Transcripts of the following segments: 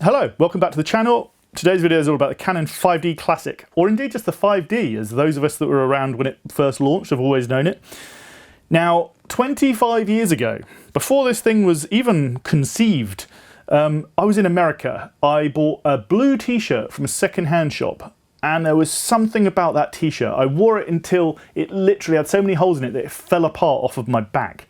Hello, welcome back to the channel. Today's video is all about the Canon 5D Classic, or indeed just the 5D, as those of us that were around when it first launched have always known it. Now, 25 years ago, before this thing was even conceived, I was in America. I bought a blue t-shirt from a second-hand shop, and there was something about that t-shirt. I wore it until it literally had so many holes in it that it fell apart off of my back.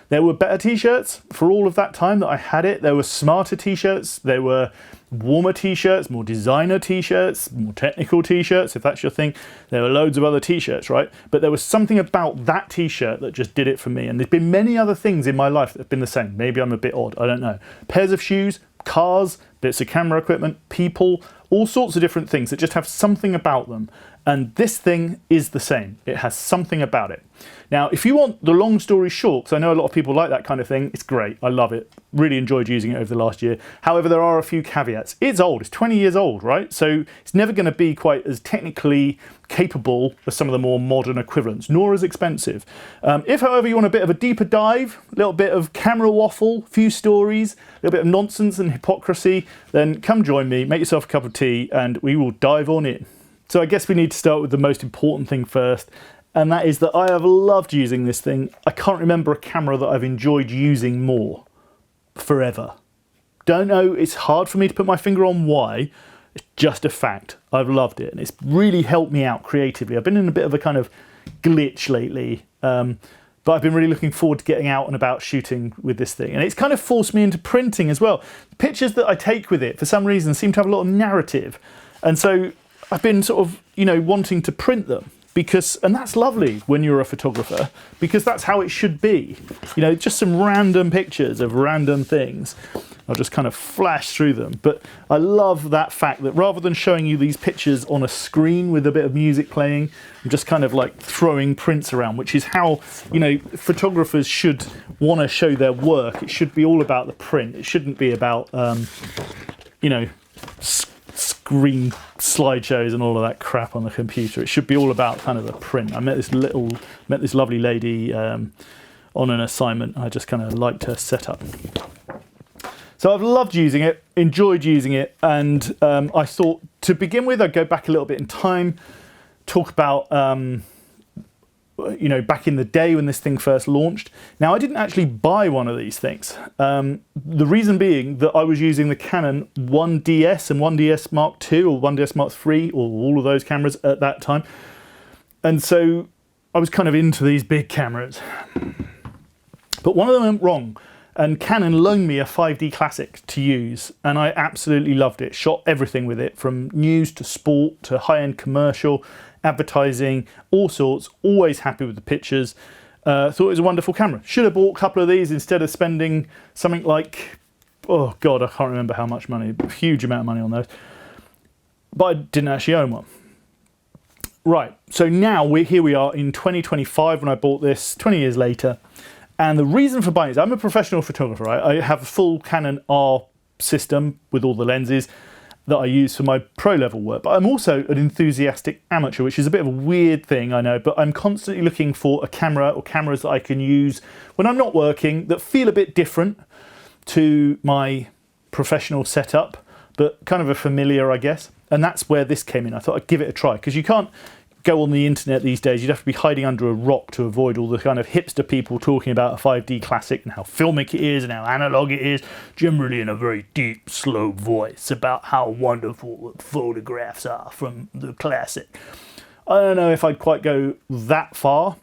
There were better t-shirts for all of that time that I had it. There were smarter t-shirts, there were warmer t-shirts, more designer t-shirts, more technical t-shirts, if that's your thing. There were loads of other t-shirts, right? But there was something about that t-shirt that just did it for me. And there's been many other things in my life that have been the same. Maybe I'm a bit odd, I don't know. Pairs of shoes, cars, bits of camera equipment, people, all sorts of different things that just have something about them. And this thing is the same. It has something about it. Now, if you want the long story short, because I know a lot of people like that kind of thing, it's great. I love it. Really enjoyed using it over the last year. However, there are a few caveats. It's old. It's 20 years old, right? So it's never going to be quite as technically capable as some of the more modern equivalents, nor as expensive. If, however, you want a bit of a deeper dive, a little bit of camera waffle, few stories, a little bit of nonsense and hypocrisy, then come join me, make yourself a cup of tea, and we will dive on in. So I guess we need to start with the most important thing first, and that is that I have loved using this thing. I can't remember a camera that I've enjoyed using more forever. Don't know, it's hard for me to put my finger on why. It's just a fact. I've loved it, and it's really helped me out creatively. I've been in a bit of a kind of glitch lately, but I've been really looking forward to getting out and about shooting with this thing. And it's kind of forced me into printing as well. The pictures that I take with it, for some reason, seem to have a lot of narrative. And so I've been sort of, wanting to print them because, and that's lovely when you're a photographer, because that's how it should be. Just some random pictures of random things. I'll just kind of flash through them. But I love that fact that rather than showing you these pictures on a screen with a bit of music playing, I'm just kind of like throwing prints around, which is how, photographers should want to show their work. It should be all about the print. It shouldn't be about, screen slideshows and all of that crap on the computer. It should be all about kind of the print. I met this lovely lady on an assignment. I just kind of liked her setup. So I've loved using it, enjoyed using it, and I thought to begin with I'd go back a little bit in time, talk about back in the day when this thing first launched. Now, I didn't actually buy one of these things. The reason being that I was using the Canon 1DS and 1DS Mark II or 1DS Mark III, or all of those cameras at that time. And so I was kind of into these big cameras. But one of them went wrong, and Canon loaned me a 5D Classic to use, and I absolutely loved it. Shot everything with it, from news to sport to high-end commercial, advertising, all sorts. Always happy with the pictures. Thought it was a wonderful camera. Should have bought a couple of these instead of spending something like, oh god, I can't remember how much money, a huge amount of money on those. But I didn't actually own one. Right, so now here we are in 2025 when I bought this, 20 years later. And the reason for buying it is I'm a professional photographer, right? I have a full Canon R system with all the lenses that I use for my pro level work, but I'm also an enthusiastic amateur, which is a bit of a weird thing, I know, but I'm constantly looking for a camera or cameras that I can use when I'm not working that feel a bit different to my professional setup, but kind of a familiar, I guess. And that's where this came in. I thought I'd give it a try, because you can't go on the internet these days. You'd have to be hiding under a rock to avoid all the kind of hipster people talking about a 5D Classic and how filmic it is and how analog it is, generally in a very deep, slow voice about how wonderful the photographs are from the Classic. I don't know if I'd quite go that far,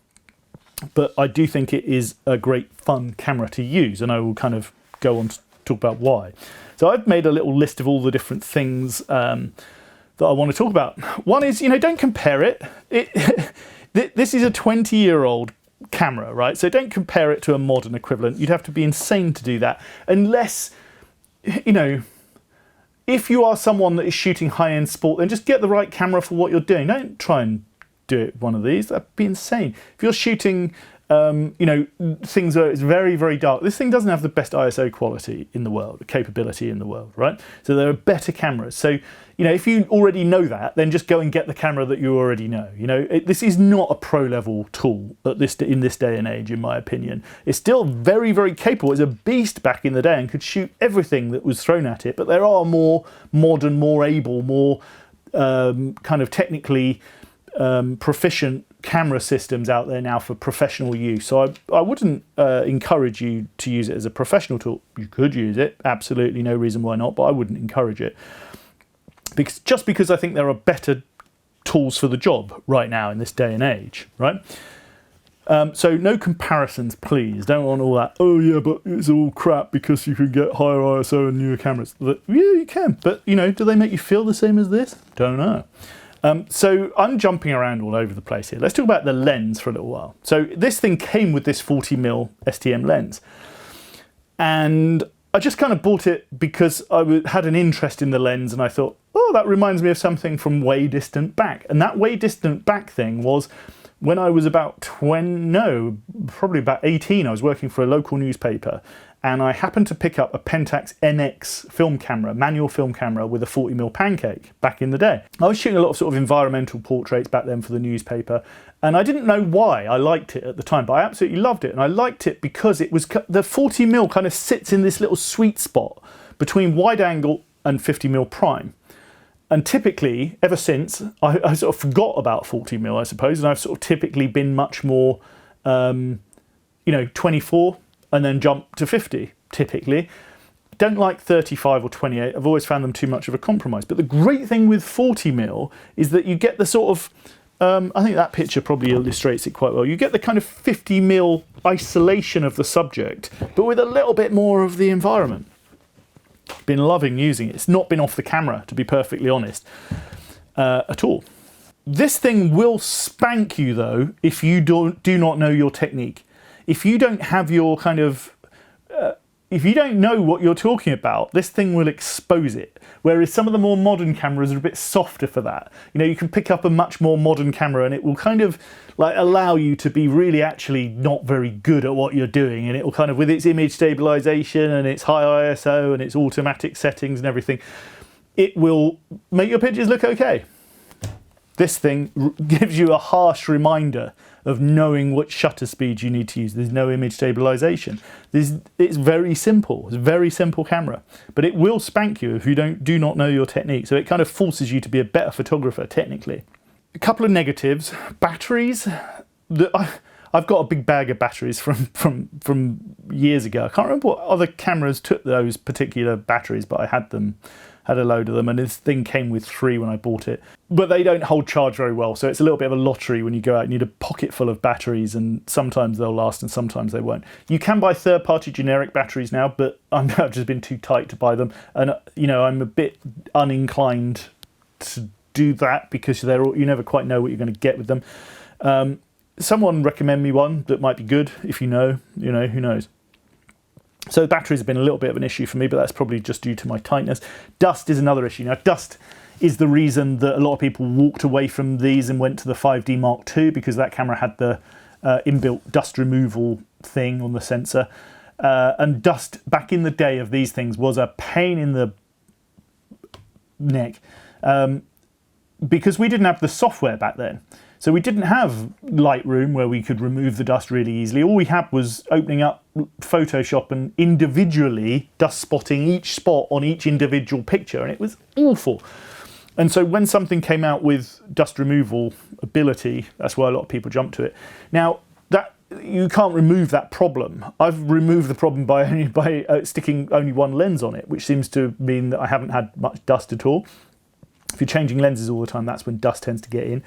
but I do think it is a great fun camera to use, and I will kind of go on to talk about why. So I've made a little list of all the different things that I want to talk about. One is, don't compare it. This is a 20-year-old camera, right? So don't compare it to a modern equivalent. You'd have to be insane to do that. Unless, if you are someone that is shooting high-end sport, then just get the right camera for what you're doing. Don't try and do it with one of these. That'd be insane. If you're shooting you know, things where it's very, very dark. This thing doesn't have the best ISO quality in the world, capability in the world, right? So there are better cameras. So, you know, if you already know that, then just go and get the camera that you already know. You know, this is not a pro level tool in this day and age, in my opinion. It's still very, very capable. It's a beast back in the day and could shoot everything that was thrown at it. But there are more modern, more able, more kind of technically proficient camera systems out there now for professional use. So I wouldn't encourage you to use it as a professional tool. You could use it, absolutely, no reason why not, but I wouldn't encourage it. Just because I think there are better tools for the job right now in this day and age, right? So no comparisons, please. Don't want all that, oh yeah, but it's all crap because you can get higher ISO and newer cameras. Yeah, you can, but you know, do they make you feel the same as this? Don't know. So I'm jumping around all over the place here. Let's talk about the lens for a little while. So this thing came with this 40mm STM lens. And I just kind of bought it because I had an interest in the lens and I thought, oh, that reminds me of something from way distant back. And that way distant back thing was when I was about probably about 18, I was working for a local newspaper and I happened to pick up a Pentax MX film camera, manual film camera with a 40mm Pankcake back in the day. I was shooting a lot of sort of environmental portraits back then for the newspaper, and I didn't know why I liked it at the time, but I absolutely loved it. And I liked it because the 40mm kind of sits in this little sweet spot between wide angle and 50mm prime. And typically, ever since, I sort of forgot about 40mm, I suppose, and I've sort of typically been much more, you know, 24, and then jump to 50, typically. Don't like 35 or 28. I've always found them too much of a compromise. But the great thing with 40mm is that you get the sort of, I think that picture probably illustrates it quite well. You get the kind of 50mm isolation of the subject, but with a little bit more of the environment. Been loving using it. It's not been off the camera, to be perfectly honest, at all. This thing will spank you, though, if you do not know your technique. If you don't have your kind of, if you don't know what you're talking about, this thing will expose it. Whereas some of the more modern cameras are a bit softer for that. You know, you can pick up a much more modern camera and it will kind of like allow you to be really actually not very good at what you're doing. And it will kind of, with its image stabilization and its high ISO and its automatic settings and everything, it will make your pictures look okay. This thing gives you a harsh reminder of knowing what shutter speed you need to use. There's no image stabilization. It's very simple. It's a very simple camera, but it will spank you if you do not know your technique. So it kind of forces you to be a better photographer technically. A couple of negatives. Batteries. I've got a big bag of batteries from years ago. I can't remember what other cameras took those particular batteries, but I had a load of them, and this thing came with 3 when I bought it. But they don't hold charge very well, so it's a little bit of a lottery when you go out. You need a pocket full of batteries, and sometimes they'll last and sometimes they won't. You can buy third-party generic batteries now, but I've just been too tight to buy them. And you know, I'm a bit uninclined to do that because you never quite know what you're going to get with them. Someone recommend me one that might be good. If you know, who knows. So batteries have been a little bit of an issue for me, but that's probably just due to my tightness. Dust is another issue. Now, dust is the reason that a lot of people walked away from these and went to the 5D Mark II, because that camera had the inbuilt dust removal thing on the sensor. And dust, back in the day of these things, was a pain in the neck because we didn't have the software back then. So we didn't have Lightroom where we could remove the dust really easily. All we had was opening up Photoshop and individually dust spotting each spot on each individual picture, and it was awful. And so when something came out with dust removal ability, that's why a lot of people jumped to it. Now, that you can't remove that problem. I've removed the problem by sticking only one lens on it, which seems to mean that I haven't had much dust at all. If you're changing lenses all the time, that's when dust tends to get in.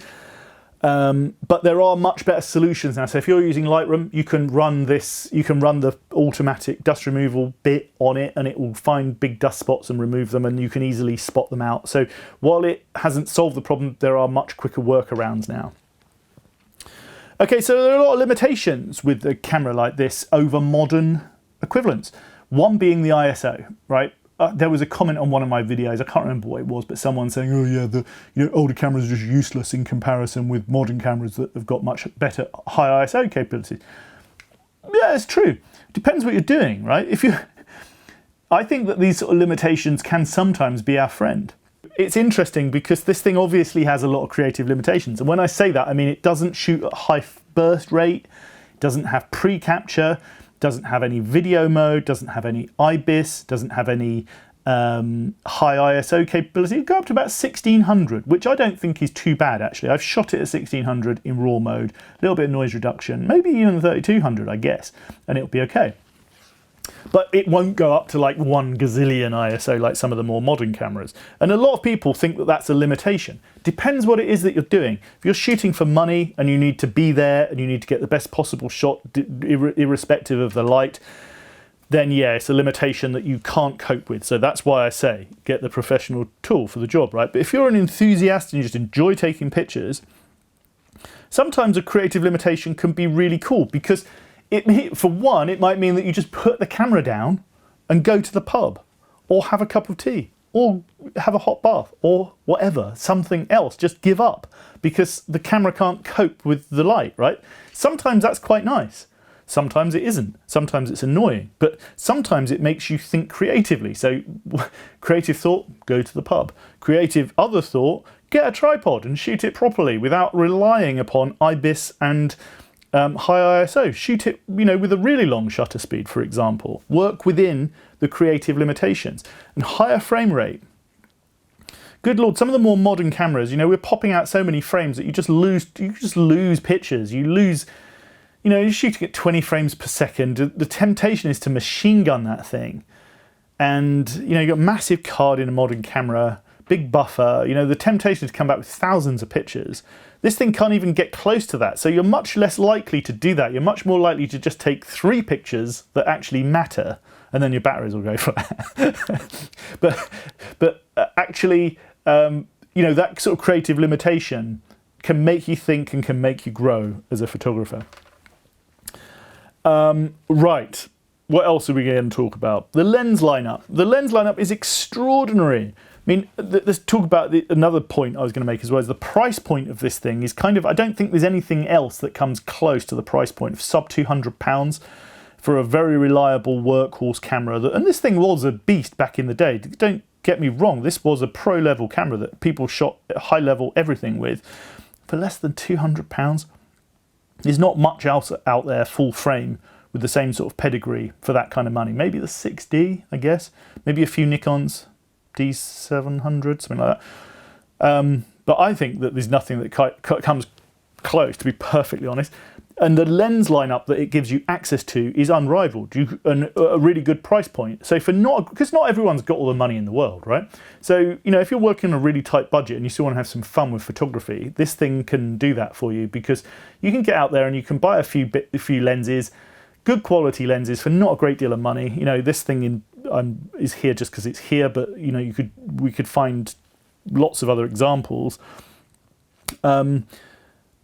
But there are much better solutions now. So if you're using Lightroom, you can run the automatic dust removal bit on it, and it will find big dust spots and remove them, and you can easily spot them out. So while it hasn't solved the problem, there are much quicker workarounds now. Okay, so there are a lot of limitations with a camera like this over modern equivalents. One being the ISO, right? There was a comment on one of my videos, I can't remember what it was, but someone saying, oh yeah, older cameras are just useless in comparison with modern cameras that have got much better high ISO capability. Yeah, it's true. Depends what you're doing, right? I think that these sort of limitations can sometimes be our friend. It's interesting because this thing obviously has a lot of creative limitations. And when I say that, I mean it doesn't shoot at high burst rate, doesn't have pre-capture, doesn't have any video mode, doesn't have any IBIS, doesn't have any high ISO capability. You go up to about 1600, which I don't think is too bad actually. I've shot it at 1600 in RAW mode, a little bit of noise reduction, maybe even 3200 I guess, and it'll be okay. But it won't go up to like 1 gazillion ISO like some of the more modern cameras. And a lot of people think that that's a limitation. Depends what it is that you're doing. If you're shooting for money and you need to be there and you need to get the best possible shot irrespective of the light, then yeah, it's a limitation that you can't cope with. So that's why I say get the professional tool for the job, right? But if you're an enthusiast and you just enjoy taking pictures, sometimes a creative limitation can be really cool because for one, it might mean that you just put the camera down and go to the pub or have a cup of tea or have a hot bath or whatever, something else, just give up because the camera can't cope with the light, right? Sometimes that's quite nice. Sometimes it isn't. Sometimes it's annoying, but sometimes it makes you think creatively. So creative thought, go to the pub. Creative other thought, get a tripod and shoot it properly without relying upon IBIS and high ISO. Shoot it, with a really long shutter speed, for example. Work within the creative limitations and higher frame rate. Good Lord, some of the more modern cameras, we're popping out so many frames that you just lose pictures. You lose, you're shooting at 20 frames per second. The temptation is to machine gun that thing. And, you've got massive card in a modern camera, big buffer, the temptation is to come back with thousands of pictures. This thing can't even get close to that. So you're much less likely to do that. You're much more likely to just take 3 pictures that actually matter, and then your batteries will go flat. but actually, that sort of creative limitation can make you think and can make you grow as a photographer. Right, what else are we going to talk about? The lens lineup. The lens lineup is extraordinary. I mean, let's talk about another point I was going to make as well. Is the price point of this thing is I don't think there's anything else that comes close to the price point of sub £200 for a very reliable workhorse camera. And this thing was a beast back in the day. Don't get me wrong, this was a pro level camera that people shot at high level everything with. For less than £200, there's not much else out there full frame with the same sort of pedigree for that kind of money. Maybe the 6D, I guess. Maybe a few Nikons. D700, something like that. But I think that there's nothing that comes close, to be perfectly honest. And the lens lineup that it gives you access to is unrivaled, and a really good price point. So because not everyone's got all the money in the world, right? So if you're working on a really tight budget and you still want to have some fun with photography, this thing can do that for you because you can get out there and you can buy a few lenses, good quality lenses for not a great deal of money. This thing is here just because it's here, but we could find lots of other examples.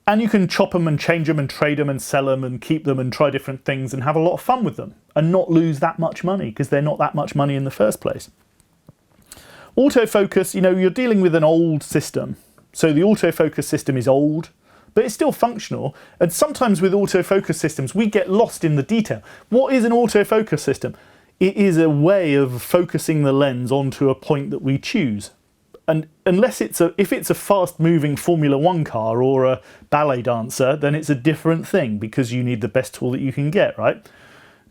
And you can chop them and change them and trade them and sell them and keep them and try different things and have a lot of fun with them and not lose that much money because they're not that much money in the first place. Autofocus, you're dealing with an old system. So the autofocus system is old, but it's still functional. And sometimes with autofocus systems, we get lost in the detail. What is an autofocus system? It is a way of focusing the lens onto a point that we choose. And unless if it's a fast-moving Formula 1 car or a ballet dancer, then it's a different thing because you need the best tool that you can get, right?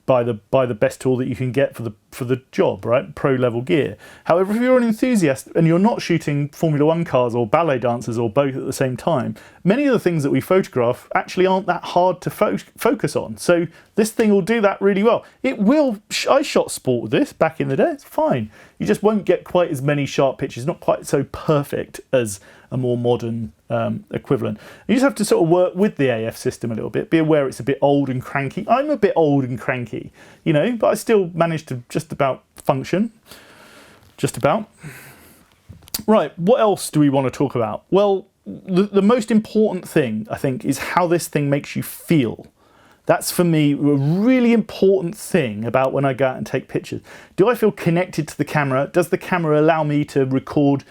Buy the best tool that you can get for the job, right? Pro level gear. However, if you're an enthusiast and you're not shooting Formula 1 cars or ballet dancers or both at the same time, many of the things that we photograph actually aren't that hard to focus on. So this thing will do that really well. It will. I shot sport with this back in the day. It's fine. You just won't get quite as many sharp pictures. Not quite so perfect as a more modern equivalent. You just have to sort of work with the AF system a little bit. Be aware it's a bit old and cranky. I'm a bit old and cranky, but I still manage to just about function. Just about. Right, what else do we want to talk about? Well, the most important thing, I think, is how this thing makes you feel. That's, for me, a really important thing about when I go out and take pictures. Do I feel connected to the camera? Does the camera allow me to record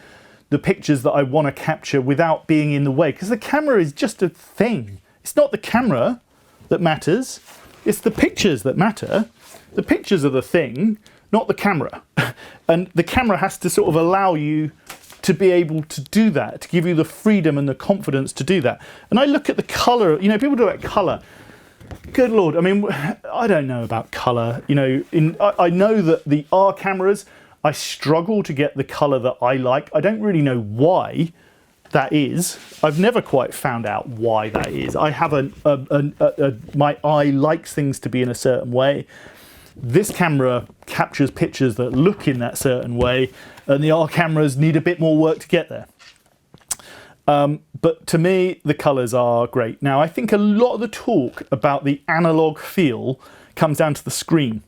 the pictures that I want to capture without being in the way? Because the camera is just a thing. It's not the camera that matters. It's the pictures that matter. The pictures are the thing, not the camera. And the camera has to sort of allow you to be able to do that, to give you the freedom and the confidence to do that. And I look at the color, you know, people talk about color. Good Lord, I mean, I don't know about color. You know, I know that the R cameras, I struggle to get the color that I like. I don't really know why that is. I've never quite found out why that is. I have my eye likes things to be in a certain way. This camera captures pictures that look in that certain way, and the R cameras need a bit more work to get there. But to me, the colors are great. Now, I think a lot of the talk about the analog feel comes down to the screen.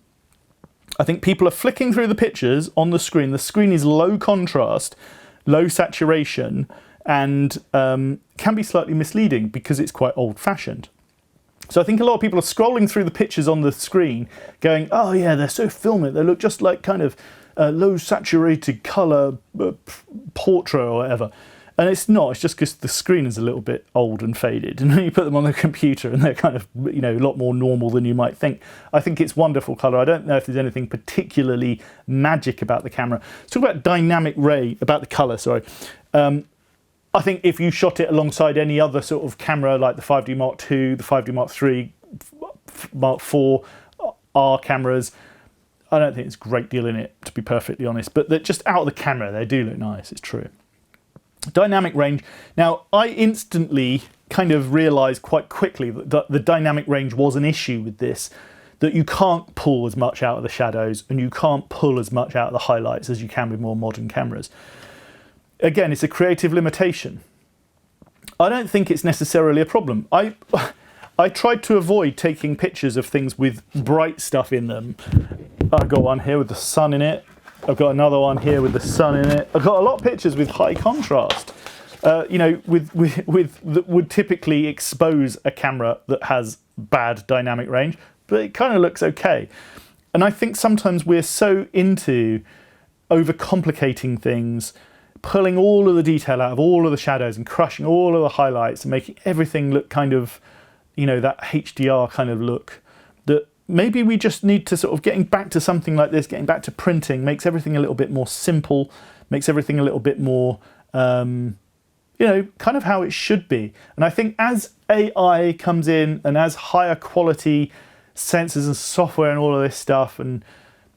I think people are flicking through the pictures on the screen. The screen is low contrast, low saturation, and can be slightly misleading because it's quite old-fashioned. So I think a lot of people are scrolling through the pictures on the screen going, oh yeah, they're so filmic, they look just like kind of low saturated colour portrait or whatever. And it's not, it's just because the screen is a little bit old and faded. And then you put them on the computer and they're kind of, you know, a lot more normal than you might think. I think it's wonderful colour. I don't know if there's anything particularly magic about the camera. Let's talk about dynamic range, about the colour, sorry. I think if you shot it alongside any other sort of camera like the 5D Mark II, the 5D Mark III, Mark IV, R cameras, I don't think it's a great deal in it, to be perfectly honest. But just out of the camera, they do look nice, it's true. Dynamic range. Now, I instantly kind of realised quite quickly that the dynamic range was an issue with this, that you can't pull as much out of the shadows and you can't pull as much out of the highlights as you can with more modern cameras. Again, it's a creative limitation. I don't think it's necessarily a problem. I tried to avoid taking pictures of things with bright stuff in them. I've got one here with the sun in it. I've got another one here with the sun in it. I've got a lot of pictures with high contrast, you know, that would typically expose a camera that has bad dynamic range, but it kind of looks okay. And I think sometimes we're so into overcomplicating things, pulling all of the detail out of all of the shadows and crushing all of the highlights and making everything look kind of, you know, that HDR kind of look, that maybe we just need to sort of getting back to something like this, getting back to printing, makes everything a little bit more simple, makes everything a little bit more, you know, kind of how it should be. And I think as AI comes in and as higher quality sensors and software and all of this stuff, and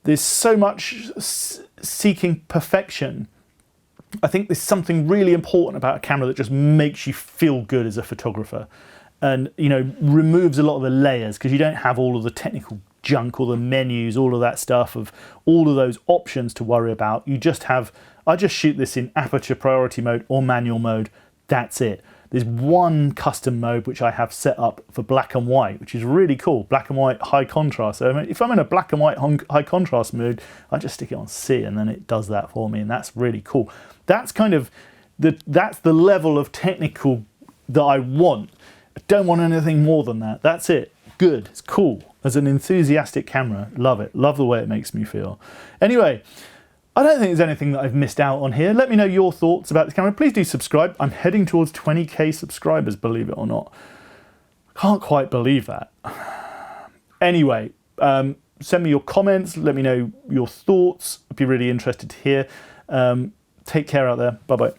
there's so much seeking perfection, I think there's something really important about a camera that just makes you feel good as a photographer. And, you know, removes a lot of the layers because you don't have all of the technical junk, all the menus, all of that stuff of all of those options to worry about. You just have, I just shoot this in aperture priority mode or manual mode. That's it. There's one custom mode which I have set up for black and white, which is really cool. Black and white high contrast. So if I'm in a black and white high contrast mode, I just stick it on C and then it does that for me. And that's really cool. That's kind of that's the level of technical that I want. I don't want anything more than that. That's it. Good. It's cool. As an enthusiastic camera, love it. Love the way it makes me feel. Anyway, I don't think there's anything that I've missed out on here. Let me know your thoughts about this camera. Please do subscribe. I'm heading towards 20k subscribers, believe it or not. Can't quite believe that. Anyway, send me your comments. Let me know your thoughts. I'd be really interested to hear. Take care out there. Bye-bye.